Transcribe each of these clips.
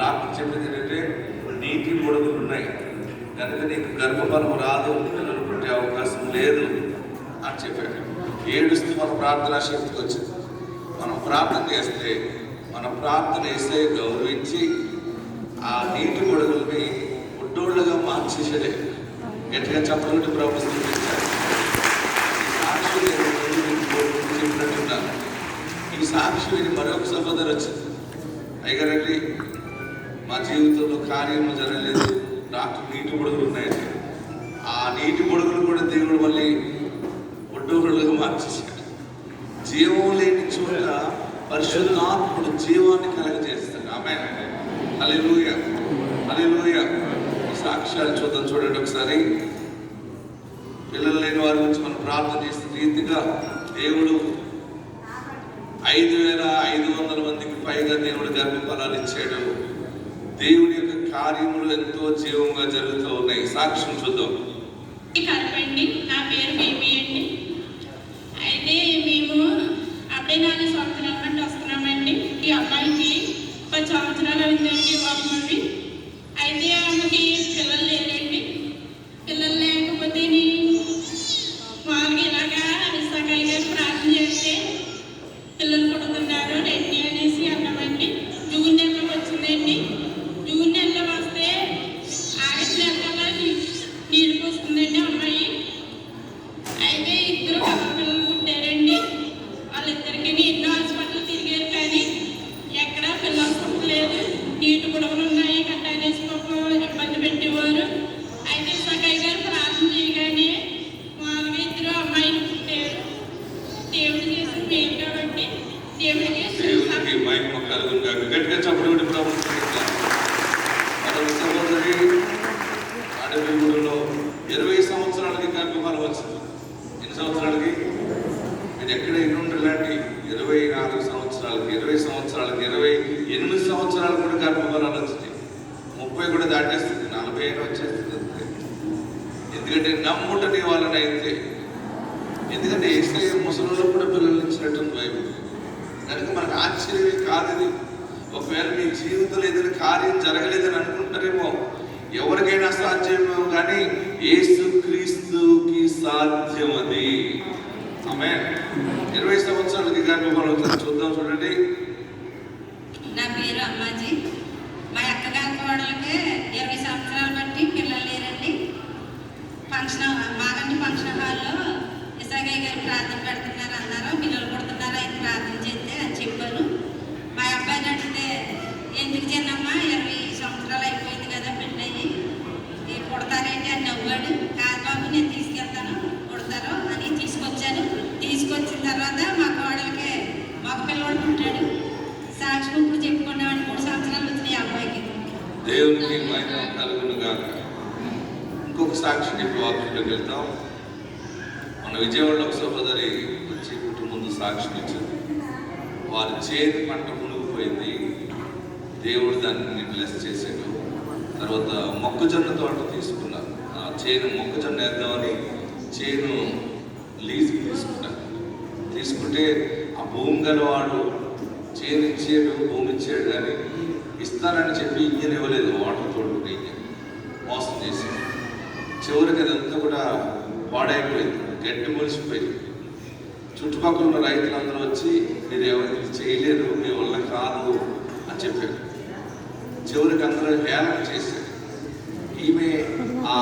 Doctor చెప్పింది ఏంటంటే నీటి బుడగలు ఉన్నాయి కనుక నీకు గర్భఫలం రాదు, పిల్లలు పుట్టే అవకాశం లేదు అని చెప్పాడు. ఏడుస్తూ మన ప్రార్థనా శక్తికి వచ్చింది. మనం ప్రార్థన చేస్తే మన ప్రార్థన వేస్తే గౌరవించి ఆ నీటి బుడగల్ని బుడ్డోళ్ళుగా మార్చేసాడే. గట్టిగా చెప్పగలిగితే ప్రభుత్వం సాక్షి చెప్పినట్టున్నాను. ఈ సాక్షి విని మరొక సహోదరు వచ్చింది. అయ్యగారండి, మా జీవితంలో కార్యము జరగలేదు, నాకు నీటి బుడగలు ఉన్నాయండి. ఆ నీటి బుడగలు కూడా దేవుడు మళ్ళీ ఒడ్డోళ్ళుగా మార్చేశాడు. జీవం లేని చోట పరిశుద్ధాత్ముడు జీవాన్ని కలగజేస్తాడు. ఆమేన్, హల్లెలూయా, హల్లెలూయా. ఈ సాక్ష్యాలు చూడండి ఒకసారి. పిల్లలు లేని వారి గురించి మనం ప్రార్థన చేసిన రీతిగా దేవుడు 5,500 మందికి పైగా దేవుడు గర్భఫలాలు ఇచ్చాడు. దేవుడి యొక్క కార్యములు ఎంతో జీవంగా జరుగుతూ ఉన్నాయి. సాక్ష్యం చూద్దాం. నా పేరు బేబీ అండి. అయితే మేము అప్పుడే 4 సంవత్సరాల నుండి వస్తున్నామండి. ఈ అమ్మాయికి 10 సంవత్సరాలు అయిందండి బాబుని. అయితే ఆమెకి పిల్లలు లేరండి. పిల్లలు లేకపోతే మామూలుగా ఇలాగా విశాఖయ్య గారు ప్రార్థన చేస్తే పిల్లలు పుడుతున్నారు రండి అనేసి అన్నామండి. జూన్ నెలలో వచ్చిందండి. జూన్ నెలలో వస్తే ఆగస్టు నెలలో నీళ్ళు పోస్తుందండి అమ్మాయి. అయితే 2 పిల్లలు పుట్టారండి. వాళ్ళిద్దరికి ఎన్నో హాస్పిటల్ తిరిగారు కానీ ఎక్కడా పిల్లలు పుట్టలేదు. నీటి బుడగలు ఉన్నాయి గట్ట అనేసి ఇబ్బంది పెట్టేవారు. అయితే విశాఖయ్య గారు ప్రార్థన చేయగానే మామూలుగా 2 అమ్మాయిలు పుట్టారు. దేవుడు చేసిన మేలు కాబట్టి దేవుడికి మహిమ కలుగును గాక. గట్టిగా చెప్పండి. సహోదరి అడవిగూడలో 20 సంవత్సరాలకి గర్భఫలం వచ్చింది. ఎన్ని సంవత్సరాలకి? మీరు ఎక్కడ ఎన్నుండాలండి? 24 సంవత్సరాలకి, 20 సంవత్సరాలకి, 28 సంవత్సరాలు కూడా గర్భఫలాలు వచ్చినాయి. 30 కూడా దాటేస్తుంది, 40 అయినా వచ్చేస్తుంది అంతే. ఎందుకంటే నమ్ముటని వాళ్ళని అయితే, ఎందుకంటే ఏసే ముసలిలో కూడా పిల్లలు ఇచ్చినట్టుంది బైబిల్. కనుక మనకు ఆశ్చర్యమే కాదు ఇది. ఒకవేళ మీ జీవితంలో ఏదైనా కార్యం జరగలేదని అనుకుంటారేమో, ఎవరికైనా సాధ్యమేమో, కానీ యేసు క్రీస్తుకి సాధ్యం అది. ఆమేన్. 20 సంవత్సరాలకి గర్భఫలం చూద్దాం. చూడండి. నా పేరు అమ్మాజీ. మా అక్కగారి కోడలకి 20 సంవత్సరాలు బట్టి పిల్లలు లేరండి. మాగంటి ఫంక్షన్ హాల్లో ఇసాగయ్య గారు ప్రార్థన పెడుతున్నారు అన్నారు. పిల్లలు పుడుతున్నారు, ఆయన ప్రార్థన చేస్తే అని చెప్పారు. మా అబ్బాయిని అడిగితే ఎందుకు చిన్నమ్మా 20 సంవత్సరాలు అయిపోయింది కదా పెళ్ళి, పుడతారేంటి అని నవ్వాడు. కాదు బాబు, నేను తీసుకెళ్తాను, పుడతారు అని తీసుకొచ్చాను. తీసుకొచ్చిన తర్వాత మా కోడలకి మగ పిల్లవాడు పుట్టాడు. సాక్షి ఇప్పుడు చెప్పుకునేవాడిని. 3 సంవత్సరాలు వచ్చినాయి అబ్బాయికి. దేవునికి మహిమ కలుగును గాక. ఇంకొక సాక్షి చెప్పి వాక్యంలోకి వెళ్తాం. మన విజయవాడలో ఒక సహోదరి వచ్చి ముందు సాక్షిని ఇచ్చింది. వారి చేతి పంట మునిగిపోయింది. దేవుడు దాన్ని బ్లెస్ చేశాడు. తర్వాత మొక్కజొన్న తోట తీసుకున్నారు. ఆ చేను మొక్కజొన్న వేద్దామని చేను లీజుకి తీసుకున్నారు. తీసుకుంటే ఆ భూమి గలవాడు చేను ఇచ్చాడు, భూమి ఇచ్చాడు, కానీ ఇస్తానని చెప్పి ఇంజన్ ఇవ్వలేదు. వాటర్ తోడుకుంటే ఇంజన్ మోసం చేశాడు. చివరికి అదంతా కూడా పాడైపోయింది, గట్టి ములిసిపోయింది. చుట్టుపక్కల ఉన్న రైతులందరూ వచ్చి మీరు ఎవరికి చేయలేరు, మీ వల్ల కాదు అని చెప్పారు. చివరికి అందరూ హేళన చేశారు. ఈమె ఆ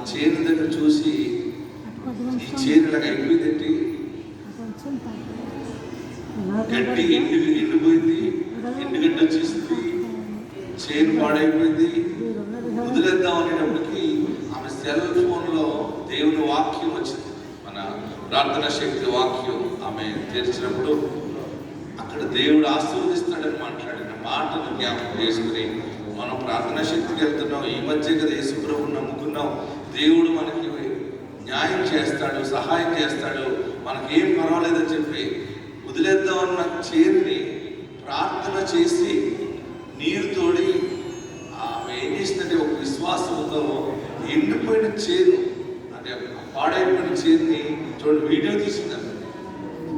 చేను దగ్గర చూసి ఈ చేను ఇలాగ అయిపోయిందండి, గడ్డి ఎండిపోయింది, ఎండుగడ్డి వచ్చేసింది, చేను పాడైపోయింది, వదిలేద్దాం అనేటప్పటికీ ఆమె సెల్ ఫోన్లో దేవుని వాక్యం వచ్చింది. మన ప్రార్థన శక్తి వాక్యం ఆమె తెరిచినప్పుడు అక్కడ దేవుడు ఆశీర్వదిస్తాడని మాట్లాడిన మాటను జ్ఞాపకం చేసుకుని మనం ప్రార్థన శక్తికి వెళ్తున్నాం. ఈ మధ్య కదా యేసు ప్రభువుని నమ్ముకున్నాం. దేవుడు మనకి న్యాయం చేస్తాడు, సహాయం చేస్తాడు, మనకేం పర్వాలేదని చెప్పి వదిలేద్దామన్న చేరుని ప్రార్థన చేసి నీరు తోడి ఆమె ఏం చేసిందంటే ఒక విశ్వాసంతో ఎండిపోయిన చేను, అంటే పాడైపోయిన చేరుని చూడండి, వీడియో తీసిందండి.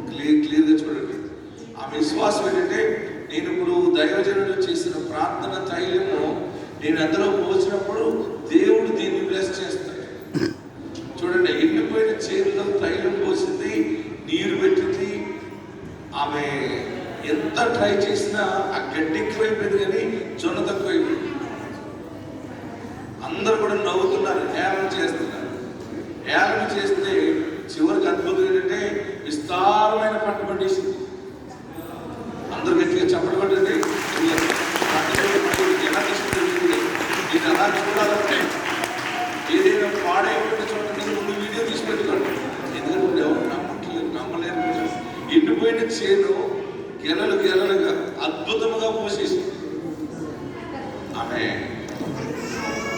క్లియర్గా చూడండి. ఆ విశ్వాసం ఏంటంటే, నేను ఇప్పుడు దైవజనుడు చేసిన ప్రార్థన తైలము నేను అందులో పోసినప్పుడు దేవుడు దీన్ని బ్లెస్ చేస్తాడు. చూడండి, ఎండిపోయిన చేతిలో తైలం పోసింది, నీరు పెట్టింది. ఆమె ఎంత ట్రై చేసినా ఆ గడ్డి ఎక్కువైపోయింది కానీ జొన్న తక్కువైపోయింది. అందరూ కూడా నవ్వుతున్నారు, ఏమని చేస్తున్నారు. ఏమని చేస్తే చివరికి అద్భుతం ఏంటంటే విస్తారమైన పంట పండేసింది. అందరు గట్టిగా చెప్పడం పడుతుంది. ఎలా తీసుకుంటుంది ఇది అలా చూడాలంటే ఏదైనా పాడైపోయిన చోట ముందు వీడియో తీసి పెట్టుకోండి. ఎందుకంటే ఎవరు నమ్మలేరు. ఎండిపోయిన చేను గెలలు గెలలుగా అద్భుతముగా పోసేసి ఆమె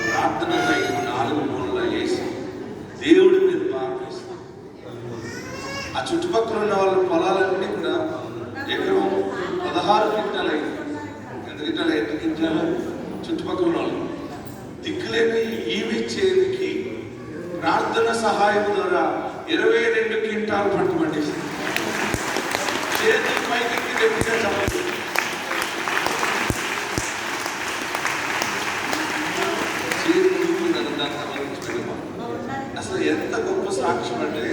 ప్రార్థన 4 మూలలా వేసి దేవుడి మీద ప్రార్థిస్తుంది. ఆ చుట్టుపక్కల ఉన్న వాళ్ళ పొలాలన్నీ కూడా ఎకరం 16 క్వింటాలు అయింది. ఎంత క్వింటాలు చుట్టుపక్కల వాళ్ళు దిక్కులేని ఈవి చేతికి ప్రార్థన సహాయం ద్వారా 22 క్వింటాలు పంట పండిస్తుంది. చేతి పైకి గట్టిగా చెప్పదు. అసలు ఎంత గొప్ప సాక్ష్యం అంటే,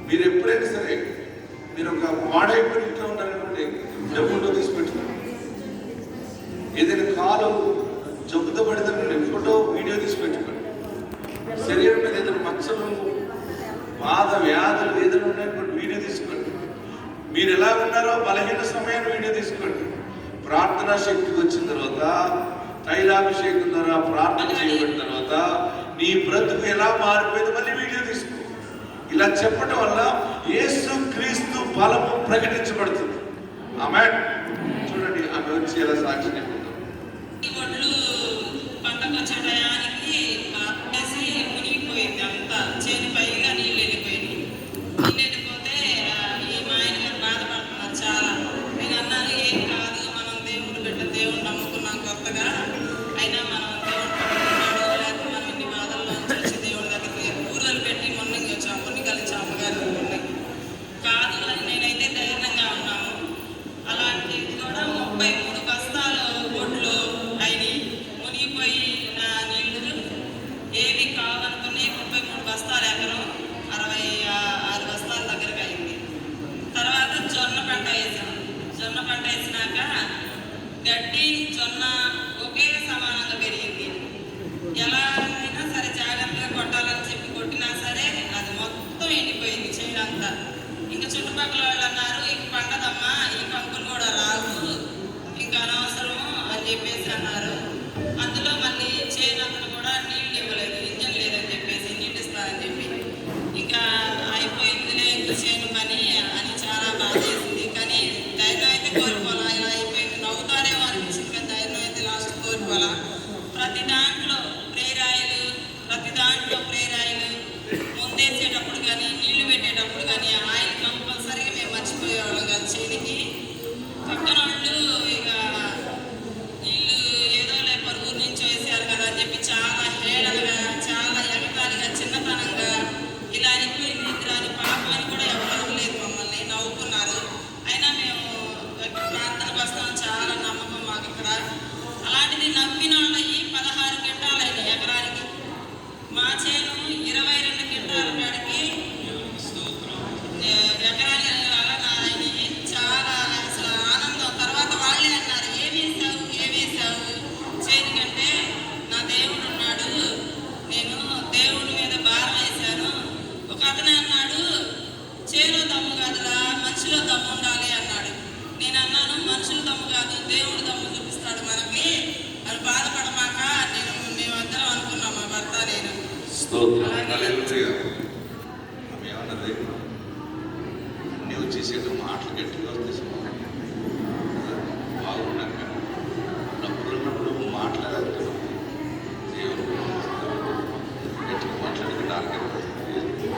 మీరు ఎప్పుడైనా సరే మీరు ఒక వాడైపోయి ఇంట్లో ఉన్నారనుకోండి, ఫోటో తీసి పెట్టుకోండి. ఏదైనా కాలు జబ్బుతో పడితే ఫోటో వీడియో తీసి పెట్టుకోండి. శరీరం మీద ఏదైనా మచ్చలు, బాధ, వ్యాధులు ఏదైనా ఉన్నాయనుకోండి, వీడియో తీసుకోండి. మీరు ఎలా ఉన్నారో బలహీన సమయాన్ని వీడియో తీసుకోండి. ప్రార్థనా శక్తికి వచ్చిన తర్వాత, తైలాభిషేకం ద్వారా ప్రార్థన చేయబడిన తర్వాత నీ బ్రతుకు ఎలా మారిపోయింది మళ్ళీ వీడియో తీసుకో. ఇలా చెప్పడం వల్ల యేసు క్రీస్తు బలము ప్రకటించబడుతుంది. ఆమేన్. చూడండి, ఆమె వచ్చి ఎలా సాక్షి చెప్తుందో. ఒడ్లు పంటకు వచ్చే టయానికి ఆపేసి మునిగిపోయింది. అంతా చేను పైగా నీళ్ళు వెళ్ళిపోయింది. నీళ్ళు వెళ్ళిపోతే ఈ మా ఆయన గారు బాధపడుతున్నారు చాలా. నేను అన్నాను, ఏం కాదు, మనం దేవుడు బిడ్డ, దేవుడు నమ్ముకున్నాం కొత్తగా, అయినా మనం దేవుడు పడుతున్నాడు, లేకపోతే మనం ఇన్ని బాధల్లో వచ్చి దేవుడి దగ్గరికి ఊర్లు పెట్టి మొన్నకి వచ్చాము. కొన్ని కలిసి అమ్మగారు కాదు అని నేనైతే ధైర్యంగా ఉన్నాము. అలాంటిది కూడా 33 బస్తాలు ఒడ్లు అయినాయి. మునిగిపోయి నీళ్లు ఏవి కావాలనుకున్నాయి. 33 బస్తాలు ఎకరం 66 బస్తాల దగ్గరకు అయింది. తర్వాత జొన్న పంట వేసాం. జొన్న పంట వేసినాక గడ్డి జొన్న ఒకే సమానంగా పెరిగింది. ఎలా అయినా సరే జాగ్రత్తగా కొట్టాలని చెప్పి కొట్టినా సరే అది మొత్తం ఎండిపోయింది చేనంతా. ఇంకా చుట్టుపక్కల వాళ్ళు అన్నారు, ఇంక పండదమ్మా, ఈ కంకులు కూడా రావు, ఇంకా అనవసరము అని చెప్పేసి అన్నారు. అందులో మళ్ళీ చేనంతను కూడా నీళ్ళు ఇవ్వలేదు, ఇంజన్ లేదని చెప్పేసి, నీళ్ళు ఇస్తారని చెప్పి. ఇంకా అయిపోయిందిలే ఇంక చేను పని అని చాలా బాధ చేసింది. కానీ ధైర్యం అయితే కోరుకోవాలా, ఇలా అయిపోయింది నవ్వుతారేమో అనిపించింది, కానీ ధైర్యం అయితే లాస్ట్ కోరుకోవాలా. ప్రతి దాంట్లో ప్రేరాయిలు ముందేసేటప్పుడు కానీ నీళ్లు పెట్టేటప్పుడు కానీ ఆయిల్ కంపల్సరీగా మేము మర్చిపోయేవాళ్ళం కాదు. చేతికి పక్కన వాళ్ళు ఇక నీళ్ళు ఏదో లేకపోతే ఊరి నుంచి వేసారు కదా అని చెప్పి చాలా హేళనగా, చాలా ఎగతాళిగా, చిన్నతనంగా ఇలా అయిపోయింది. ఇద్దరు పాపం అని కూడా ఎవరు లేదు, మమ్మల్ని నవ్వుకున్నారు. అయినా మేము ప్రార్థన వస్తాం, చాలా నమ్మకం మాకు ఇక్కడ. అలాంటిది నమ్మిన వాళ్ళకి 16 క్వింటాలు అయినాయి ఎకరానికి. మా చేను 22 క్వింటాల కాడికి ఎకరానికి అయినాయి. చాలా అసలు ఆనందం. తర్వాత వాళ్ళే అన్నారు, ఏమేసావు చేను కంటే నా దేవుడు ఉన్నాడు, నేను దేవుడి మీద భారం వేశాను. ఒక అతను అన్నాడు, చేలో దమ్ము కాదురా, మనిషిలో దమ్ము ఉండాలి అన్నాడు. నేను అన్నాను, మనుషుల దమ్ము కాదు, దేవుడు దమ్ము చూపిస్తాడు మనకి అని బాధపడమాక మేమందరం అనుకున్నాం, మా భర్త నేను. ఆమె ఏమన్నది, నువ్వు చేసేట మాటలు గట్టిగా వస్తే బాగున్నాక డబ్బులున్నప్పుడు మాట్లాడేది దేవుడు గట్టిగా మాట్లాడుకుంటే ఆలకెళ్ళి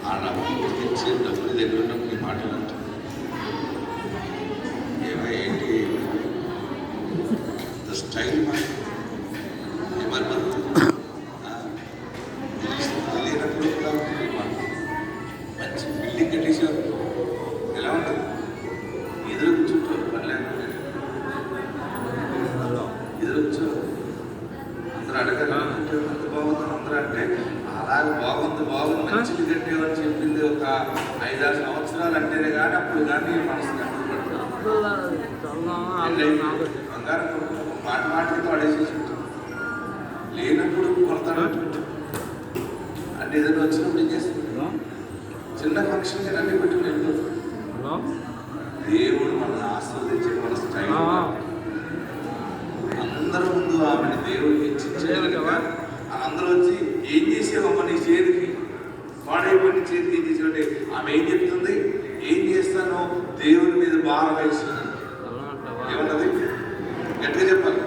ఆ డబ్బులు ఇచ్చే డబ్బులు దగ్గర ఉన్నప్పుడు ఈ మాటలు అంటుంది. ఏంటి స్టైల్ మాట ఏమన్నారు, తెలియనప్పుడు కూడా మంచి బిల్డింగ్ కట్టేశారు. ఎలా ఉంటుంది, ఎదురు కూర్చుంటారు, పని లేకుండా ఎదురు కూర్చోరు. బాబు మంచిది కట్టేవని చెప్పింది ఒక 5-6 సంవత్సరాలు అంటేనే కానీ అప్పుడు కానీ మనసు బంగారం మాటికి పడేసేసి లేనప్పుడు కొడతాడు అంటే ఏదైనా వచ్చినప్పుడు ఏం చేస్తుంది చిన్న ఫంక్షన్కి అన్నీ పెట్టుకుని వెళ్ళిపోతుంది. దేవుడు మనల్ని ఆస్వాదించే మన స్టైల్ అందరూ ముందు ఆమెను దేవుడికి హెచ్చించారు కదా. అందరూ వచ్చి ఏం చేసేవమ్మ నీ చేతికి పాడైపోయిన చేతికి ఏం చేసేవంటే ఆమె ఏం చెప్తుంది, ఏం చేస్తానో దేవుని మీద భారం వేస్తున్నాను ఏమన్నది గట్టిగా చెప్పాలి.